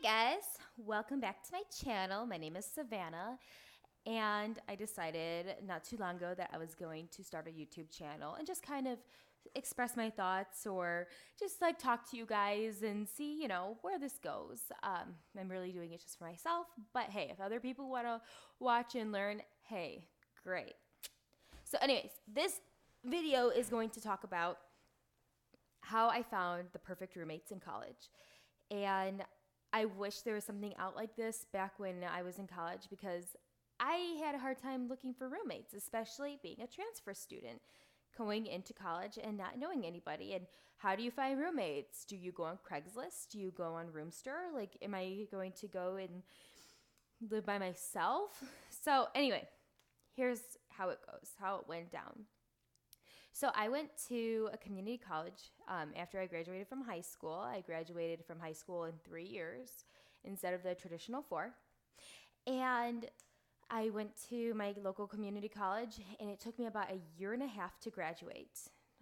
Hey guys, welcome back to my channel. My name is Savannah, and I decided not too long ago that I was going to start a YouTube channel and just kind of express my thoughts or just like talk to you guys and see, where this goes. I'm really doing it just for myself, but hey, if other people want to watch and learn, hey, great. So, anyways, this video is going to talk about how I found the perfect roommates in college. And I wish there was something out like this back when I was in college because I had a hard time looking for roommates, especially being a transfer student going into college and not knowing anybody. And how do you find roommates? Do you go on Craigslist? Do you go on Roomster? Like, am I going to go and live by myself? So, anyway, here's how it goes, how it went down. So I went to a community college after I graduated from high school. I graduated from high school in 3 years instead of the traditional four. And I went to my local community college, and it took me about a year and a half to graduate.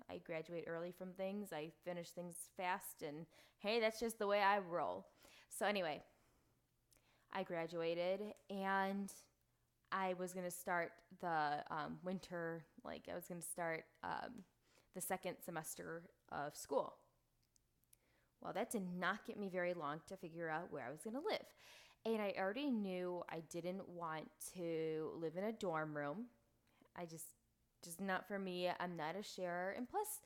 I graduate early from things, I finish things fast, and hey, that's just the way I roll. So, anyway, I graduated, and I was going to start the winter, like I was going to start the second semester of school. Well, that did not get me very long to figure out where I was going to live. And I already knew I didn't want to live in a dorm room. I just not for me. I'm not a sharer. And plus,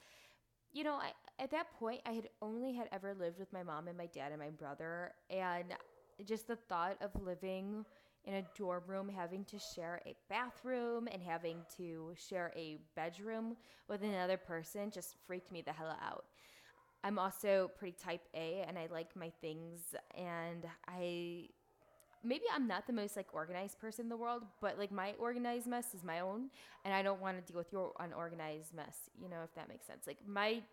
at that point, I had only had ever lived with my mom and my dad and my brother. And just the thought of living in a dorm room, having to share a bathroom and having to share a bedroom with another person just freaked me the hell out. I'm also pretty type A and I like my things, and maybe I'm not the most like organized person in the world, but like my organized mess is my own, and I don't want to deal with your unorganized mess, if that makes sense. Like my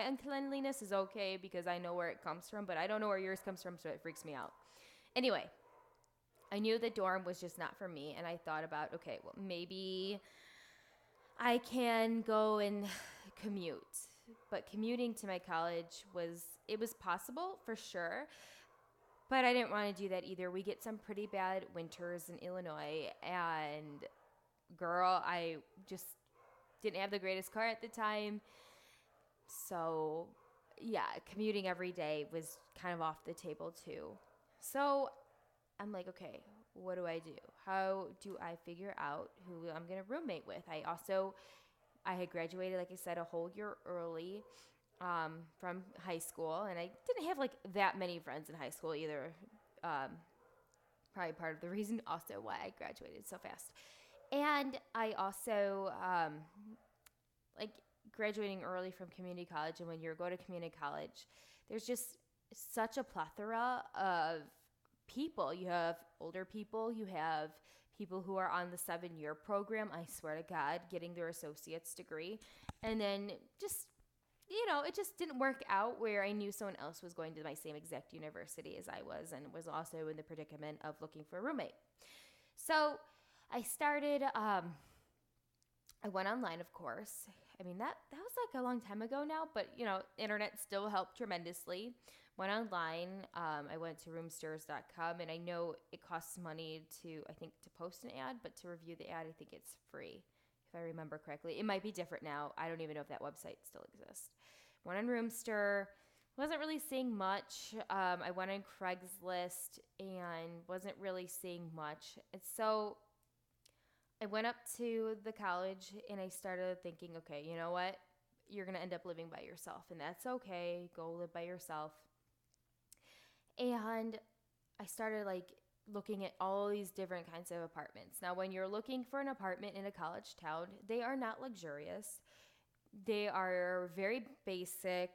uncleanliness is okay because I know where it comes from, but I don't know where yours comes from, so it freaks me out. Anyway, I knew the dorm was just not for me, and I thought about, okay, well, maybe I can go and commute. But commuting to my college was possible for sure, but I didn't want to do that either. We get some pretty bad winters in Illinois, and girl, I just didn't have the greatest car at the time. So, yeah, commuting every day was kind of off the table too. So, I'm like, okay, what do I do? How do I figure out who I'm going to roommate with? I had graduated, like I said, a whole year early from high school, and I didn't have like that many friends in high school either. Um, Probably part of the reason also why I graduated so fast. And I also like graduating early from community college, and when you go to community college, there's just such a plethora of people. You have older people, you have people who are on the 7 year program, I swear to God, getting their associate's degree. And then it just didn't work out where I knew someone else was going to my same exact university as I was and was also in the predicament of looking for a roommate. So I started, I went online, of course. I mean, that was like a long time ago now, but internet still helped tremendously. Went online. I went to roomsters.com, and I know it costs money I think, to post an ad, but to review the ad, I think it's free, if I remember correctly. It might be different now. I don't even know if that website still exists. Went on Roomster. Wasn't really seeing much. I went on Craigslist and wasn't really seeing much. And so I went up to the college and I started thinking, okay, you know what? You're going to end up living by yourself, and that's okay. Go live by yourself. And I started like looking at all these different kinds of apartments. Now, when you're looking for an apartment in a college town, they are not luxurious. They are very basic,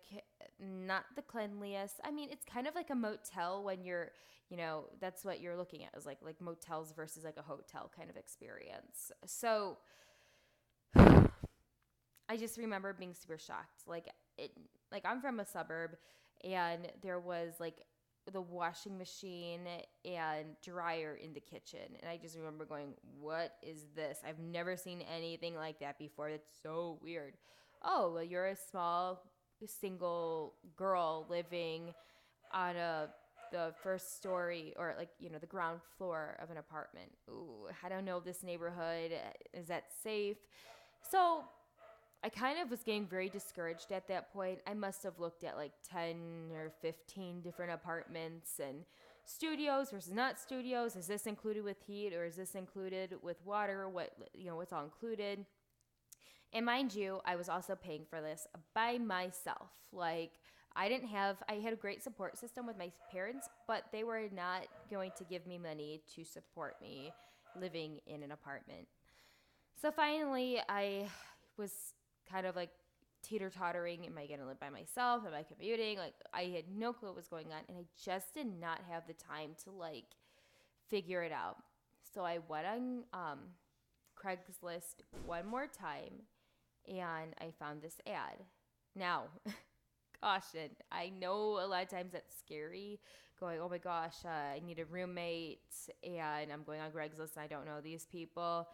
not the cleanliest. I mean, it's kind of like a motel when that's what you're looking at, is like motels versus like a hotel kind of experience. So I just remember being super shocked. Like I'm from a suburb, and there was like the washing machine and dryer in the kitchen, and I just remember going, "What is this? I've never seen anything like that before. That's so weird." Oh, well, you're a small single girl living on the first story or like, the ground floor of an apartment. Ooh, I don't know this neighborhood. Is that safe? So I kind of was getting very discouraged at that point. I must have looked at like 10 or 15 different apartments and studios versus not studios. Is this included with heat or is this included with water? What's all included? And mind you, I was also paying for this by myself. Like, I had a great support system with my parents, but they were not going to give me money to support me living in an apartment. So finally, I was kind of like teeter-tottering. Am I going to live by myself? Am I commuting? Like, I had no clue what was going on, and I just did not have the time to like figure it out. So I went on Craigslist one more time, and I found this ad. Now, caution, I know a lot of times that's scary, going, oh my gosh, I need a roommate, and I'm going on Craigslist and I don't know these people.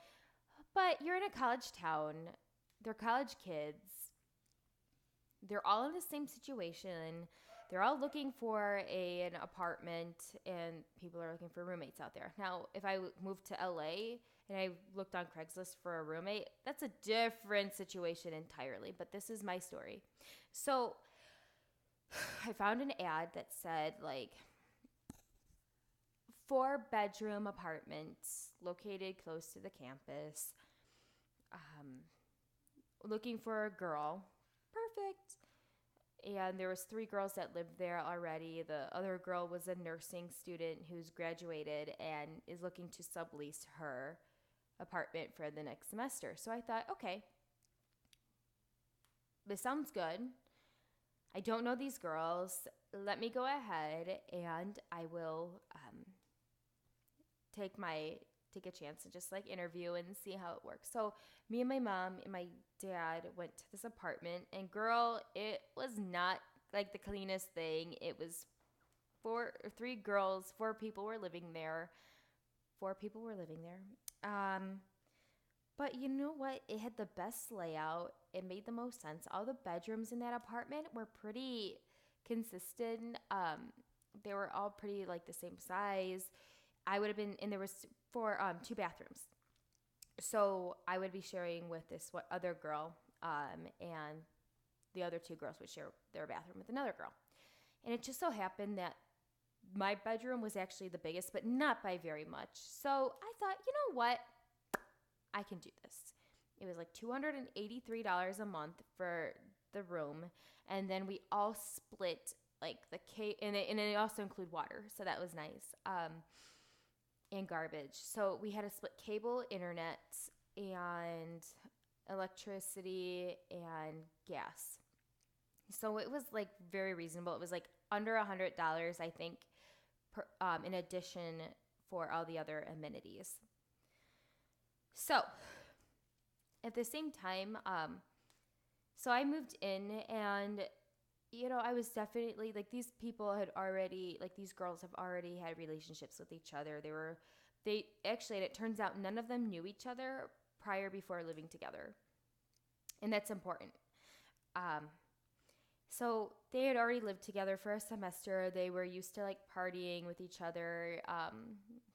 But you're in a college town. They're college kids. They're all in the same situation. They're all looking for an apartment, and people are looking for roommates out there. Now, if I moved to LA and I looked on Craigslist for a roommate, that's a different situation entirely. But this is my story. So I found an ad that said, like, 4-bedroom apartments located close to the campus. Looking for a girl. Perfect. And there was 3 girls that lived there already. The other girl was a nursing student who's graduated and is looking to sublease her apartment for the next semester. So I thought, okay, this sounds good. I don't know these girls. Let me go ahead and I will take a chance and just like interview and see how it works. So me and my mom and my dad went to this apartment, and girl, it was not like the cleanest thing. It was 3 girls, 4 people were living there. 4 people were living there. But you know what? It had the best layout. It made the most sense. All the bedrooms in that apartment were pretty consistent. They were all pretty like the same size. I would have been, and there was 2 bathrooms. So I would be sharing with this other girl, and the other 2 girls would share their bathroom with another girl. And it just so happened that my bedroom was actually the biggest, but not by very much. So I thought, you know what? I can do this. It was like $283 a month for the room. And then we all split like and it also included water. So that was nice. And garbage. So we had to split cable, internet, and electricity and gas. So it was like very reasonable. It was like under $100, I think, in addition for all the other amenities. So at the same time, so I moved in, and I was definitely like, these people had already, like, these girls have already had relationships with each other. They actually, and it turns out none of them knew each other before living together. And that's important. So they had already lived together for a semester. They were used to like partying with each other.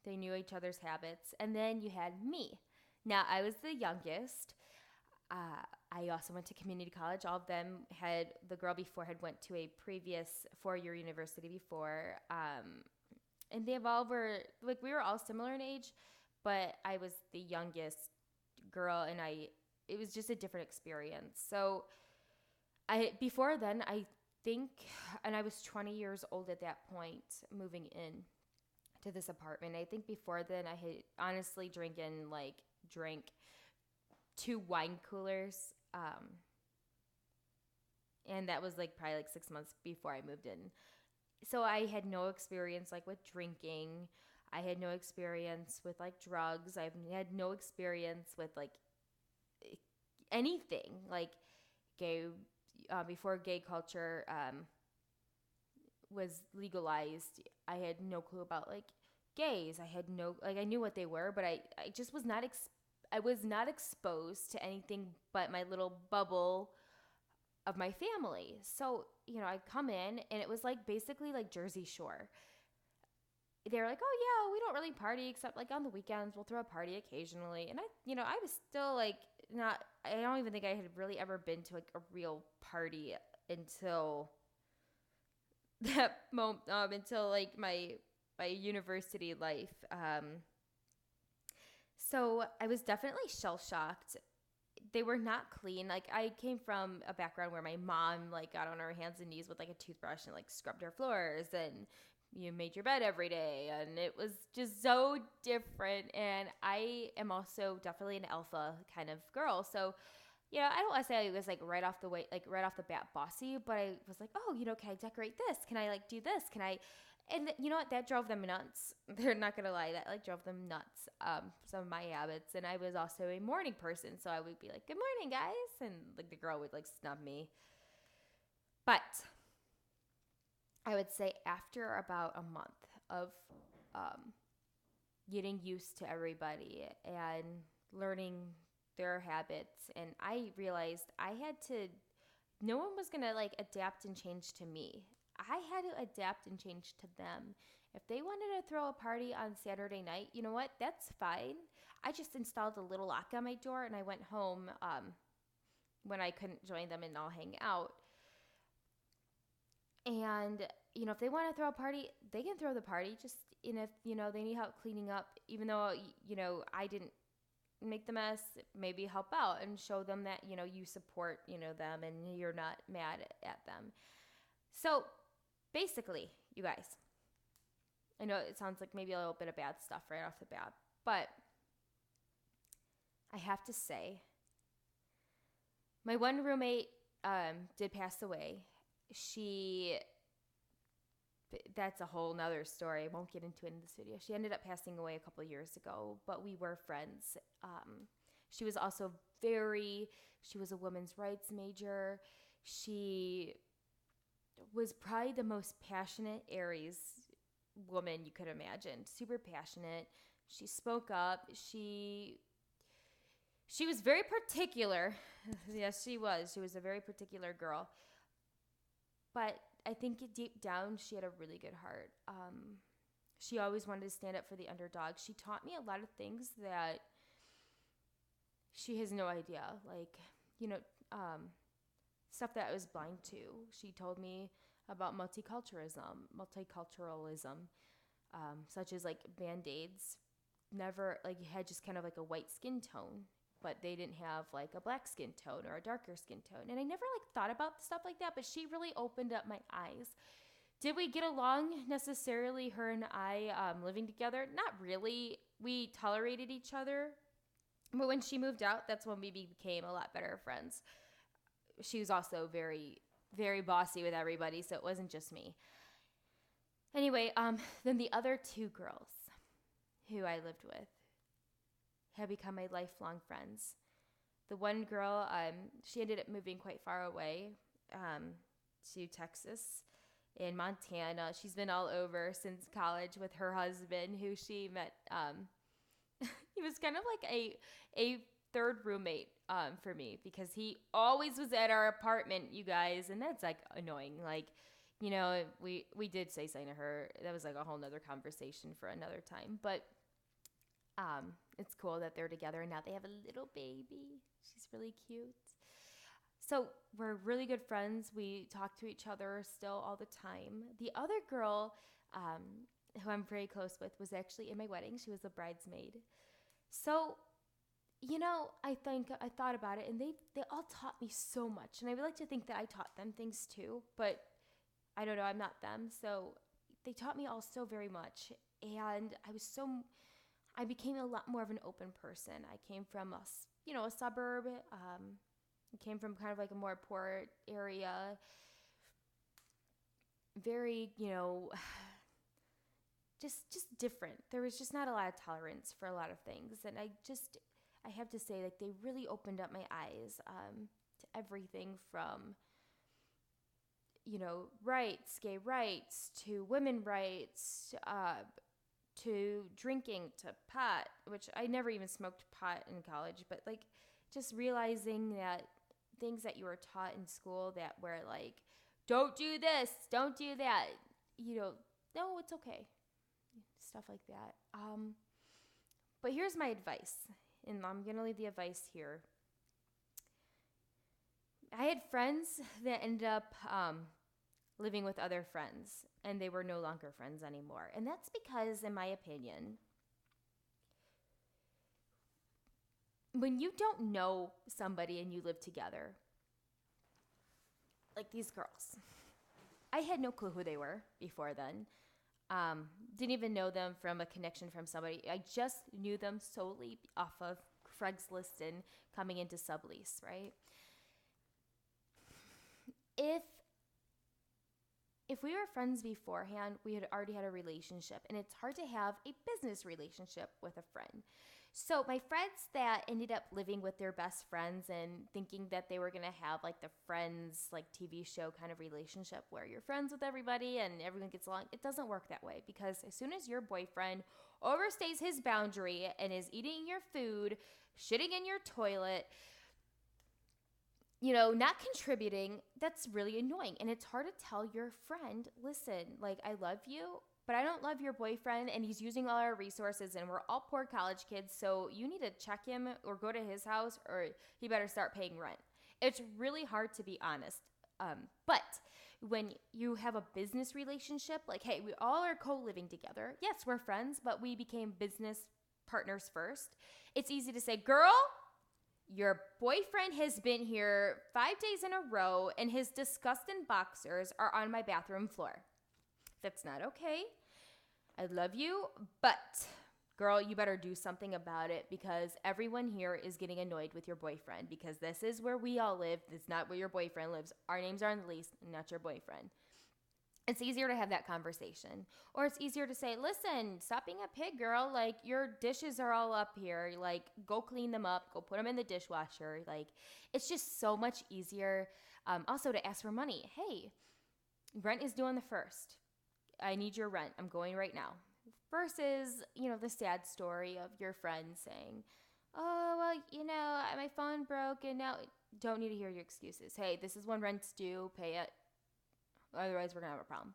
They knew each other's habits. And then you had me. Now, I was the youngest. I also went to community college. All of them the girl before had went to a previous 4-year university before. And they all were, like, we were all similar in age, but I was the youngest girl, and it was just a different experience. So before then, I think, and I was 20 years old at that point, moving in to this apartment. I think before then I had honestly drank 2 wine coolers. And that was like probably like 6 months before I moved in. So I had no experience like with drinking. I had no experience with like drugs. I had no experience with like anything like before gay culture was legalized. I had no clue about like gays. I knew what they were, but I just was not I was not exposed to anything but my little bubble of my family. So, I come in, and it was like basically like Jersey Shore. they're like, oh yeah, we don't really party except like on the weekends. We'll throw a party occasionally. And I was still like not. I don't even think I had really ever been to like a real party until that moment, until like my university life. So I was definitely shell shocked. They were not clean. Like I came from a background where my mom like got on her hands and knees with like a toothbrush and like scrubbed her floors and you made your bed every day, and it was just so different. And I am also definitely an alpha kind of girl. So, I don't want to say I was like right off the bat bossy, but I was like, oh, can I decorate this? Can I like do this? Can I? And you know what? That drove them nuts. They're not gonna lie. That like drove them nuts. Some of my habits, and I was also a morning person, so I would be like, "Good morning, guys," and like the girl would like snub me. But I would say after about a month of um, getting used to everybody and learning their habits, and I realized I had to. No one was gonna like adapt and change to me. I had to adapt and change to them. If they wanted to throw a party on Saturday night, you know what? That's fine. I just installed a little lock on my door and I went home when I couldn't join them and all hang out. And, if they want to throw a party, they can throw the party. Just, if, they need help cleaning up, even though, I didn't make the mess, maybe help out and show them that, you support, them and you're not mad at them. So basically, you guys, I know it sounds like maybe a little bit of bad stuff right off the bat, but I have to say, my one roommate did pass away. That's a whole nother story. I won't get into it in this video. She ended up passing away a couple of years ago, but we were friends. She was also she was a women's rights major. She was probably the most passionate Aries woman you could imagine. Super passionate. She spoke up. She was very particular. Yes, she was. She was a very particular girl. But I think deep down, she had a really good heart. She always wanted to stand up for the underdog. She taught me a lot of things that she has no idea. Like, stuff that I was blind to. She told me about multiculturalism, such as like Band-Aids never like had just kind of like a white skin tone, but they didn't have like a black skin tone or a darker skin tone. And I never like thought about stuff like that, but she really opened up my eyes. Did we get along necessarily, her and I, living together? Not really. We tolerated each other. But when she moved out, that's when we became a lot better friends. She was also very, very bossy with everybody, so it wasn't just me. Anyway, then the other two girls who I lived with have become my lifelong friends. The one girl, she ended up moving quite far away to Texas and Montana. She's been all over since college with her husband, who she met. He was kind of like a third roommate for me, because he always was at our apartment, you guys, and that's like annoying. Like, we did say something to her. That was like a whole nother conversation for another time, but it's cool that they're together and now they have a little baby. She's really cute. So we're really good friends. We talk to each other still all the time. The other girl who I'm very close with was actually in my wedding. She was a bridesmaid. So, I thought about it, and they all taught me so much. And I would like to think that I taught them things too, but I don't know, I'm not them. So they taught me all so very much. And I became a lot more of an open person. I came from a suburb. I came from kind of like a more poor area. Very, just different. There was just not a lot of tolerance for a lot of things. And I have to say, like, they really opened up my eyes to everything from, rights, gay rights, to women rights, to drinking, to pot, which I never even smoked pot in college, but like just realizing that things that you were taught in school that were like, don't do this, don't do that, no, it's okay. stuff like that. But here's my advice, and I'm going to leave the advice here. I had friends that ended up living with other friends, and they were no longer friends anymore. And that's because, in my opinion, when you don't know somebody and you live together, like these girls, I had no clue who they were before then. Didn't even know them from a connection from somebody. I just knew them solely off of Craigslist and coming into sublease, right? If we were friends beforehand, we had already had a relationship, and it's hard to have a business relationship with a friend. So my friends that ended up living with their best friends and thinking that they were going to have like the Friends like TV show kind of relationship where you're friends with everybody and everyone gets along, it doesn't work that way, because as soon as your boyfriend overstays his boundary and is eating your food, shitting in your toilet, not contributing, that's really annoying. And it's hard to tell your friend, listen, like, I love you, but I don't love your boyfriend, and he's using all our resources, and we're all poor college kids, so you need to check him or go to his house, or he better start paying rent. It's really hard to be honest. But when you have a business relationship, like, hey, we all are co-living together. Yes, we're friends, but we became business partners first. It's easy to say, girl, your boyfriend has been here 5 days in a row, and his disgusting boxers are on my bathroom floor. That's not okay. I love you, but girl, you better do something about it, because everyone here is getting annoyed with your boyfriend, because this is where we all live. This is not where your boyfriend lives. Our names are on the lease, not your boyfriend. It's easier to have that conversation. Or it's easier to say, listen, stop being a pig, girl. Like, your dishes are all up here. Like, go clean them up. Go put them in the dishwasher. Like, it's just so much easier. Also to ask for money. Hey, rent is due on the 1st. I need your rent. I'm going right now. Versus, the sad story of your friend saying, oh, well, my phone broke and now don't need to hear your excuses. Hey, this is when rent's due. Pay it. Otherwise, we're going to have a problem.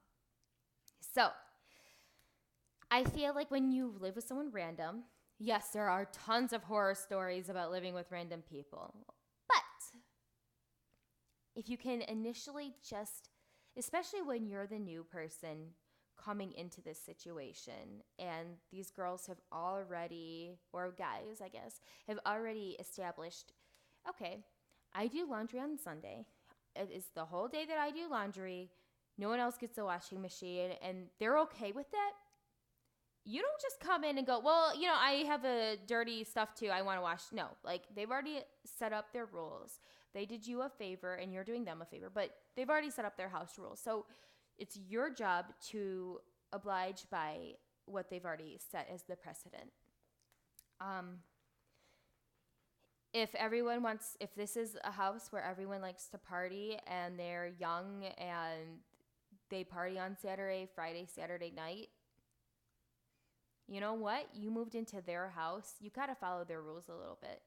So, I feel like when you live with someone random, yes, there are tons of horror stories about living with random people. But if you can initially just, especially when you're the new person coming into this situation, and these girls have already, or guys, I guess, have already established, okay, I do laundry on Sunday. It is the whole day that I do laundry. No one else gets a washing machine, and they're okay with that. You don't just come in and go, well, I have a dirty stuff too. I want to wash. No, like, they've already set up their rules. They did you a favor, and you're doing them a favor, but they've already set up their house rules. So it's your job to oblige by what they've already set as the precedent. If this is a house where everyone likes to party and they're young and they party on Friday, Saturday night, you know what? You moved into their house. You got to follow their rules a little bit.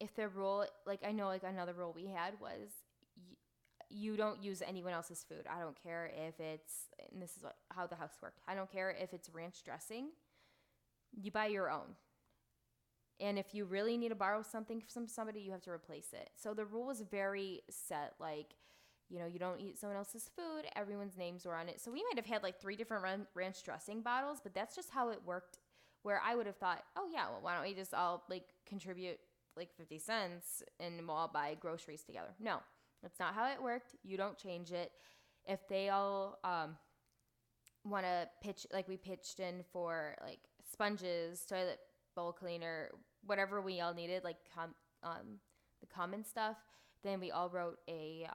If the rule, like, I know, like, another rule we had was you don't use anyone else's food. I don't care if it's, and this is how the house worked. I don't care if it's ranch dressing. You buy your own. And if you really need to borrow something from somebody, you have to replace it. So the rule was very set. Like, you don't eat someone else's food. Everyone's names were on it. So we might have had like 3 different ranch dressing bottles, but that's just how it worked, where I would have thought, oh yeah, well, why don't we just all like contribute like 50 cents and we'll all buy groceries together. No, that's not how it worked. You don't change it. If they all want to pitch, like we pitched in for like sponges, toilet bowl cleaner, whatever we all needed, like the common stuff, then we all wrote a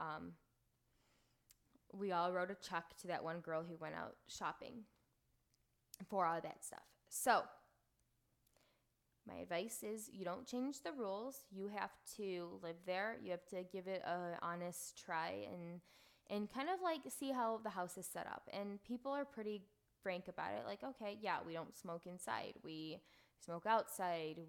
check to that one girl who went out shopping for all that stuff. So my advice is, you don't change the rules. You have to live there. You have to give it an honest try and kind of like see how the house is set up. And people are pretty frank about it. Like, okay, yeah, we don't smoke inside. We smoke outside.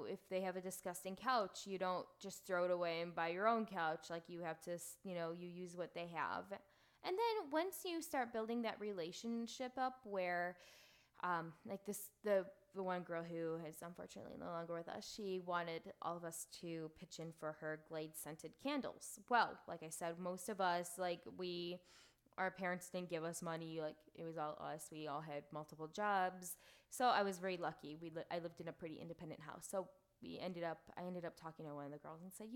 If they have a disgusting couch, you don't just throw it away and buy your own couch. Like, you have to, you use what they have. And then once you start building that relationship up where like the one girl who is unfortunately no longer with us, she wanted all of us to pitch in for her Glade scented candles. Well, like I said, most of us, like our parents didn't give us money. Like it was all us. We all had multiple jobs. So I was very lucky. I lived in a pretty independent house. So I ended up talking to one of the girls and said,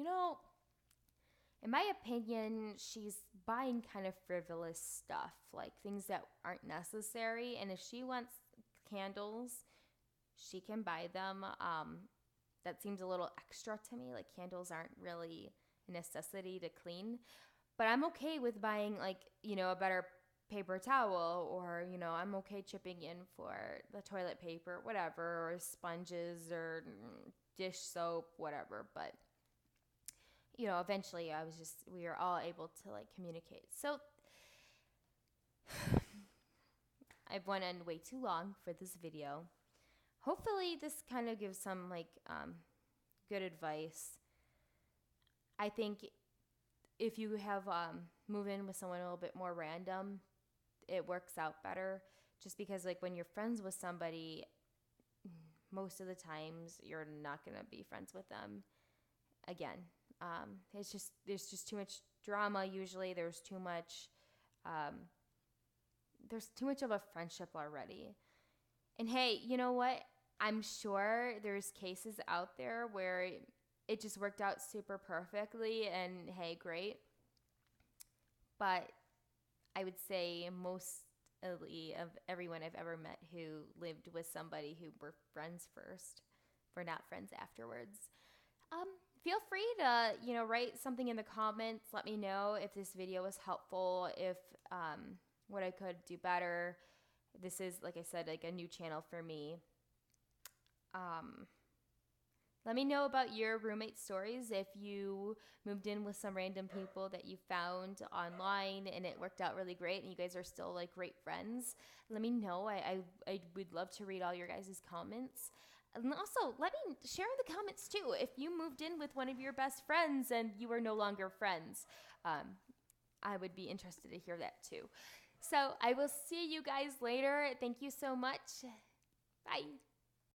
in my opinion, she's buying kind of frivolous stuff, like things that aren't necessary. And if she wants candles, she can buy them. That seems a little extra to me. Like candles aren't really a necessity to clean. But I'm okay with buying like, a better paper towel, or, I'm okay chipping in for the toilet paper, whatever, or sponges or dish soap, whatever. But eventually we were all able to like communicate. So I've went on way too long for this video. Hopefully this kind of gives some like good advice. I think if you have move in with someone a little bit more random, it works out better, just because like when you're friends with somebody, most of the times you're not going to be friends with them again. There's just too much drama. Usually there's too much of a friendship already. And hey, you know what? I'm sure there's cases out there where it just worked out super perfectly, and hey, great. But I would say mostly of everyone I've ever met who lived with somebody who were friends first, were not friends afterwards. Feel free to, write something in the comments. Let me know if this video was helpful, if what I could do better. This is, like I said, like a new channel for me. Let me know about your roommate stories. If you moved in with some random people that you found online and it worked out really great and you guys are still like great friends, let me know. I would love to read all your guys' comments. And also, let me share in the comments too if you moved in with one of your best friends and you are no longer friends. I would be interested to hear that too. So I will see you guys later. Thank you so much. Bye.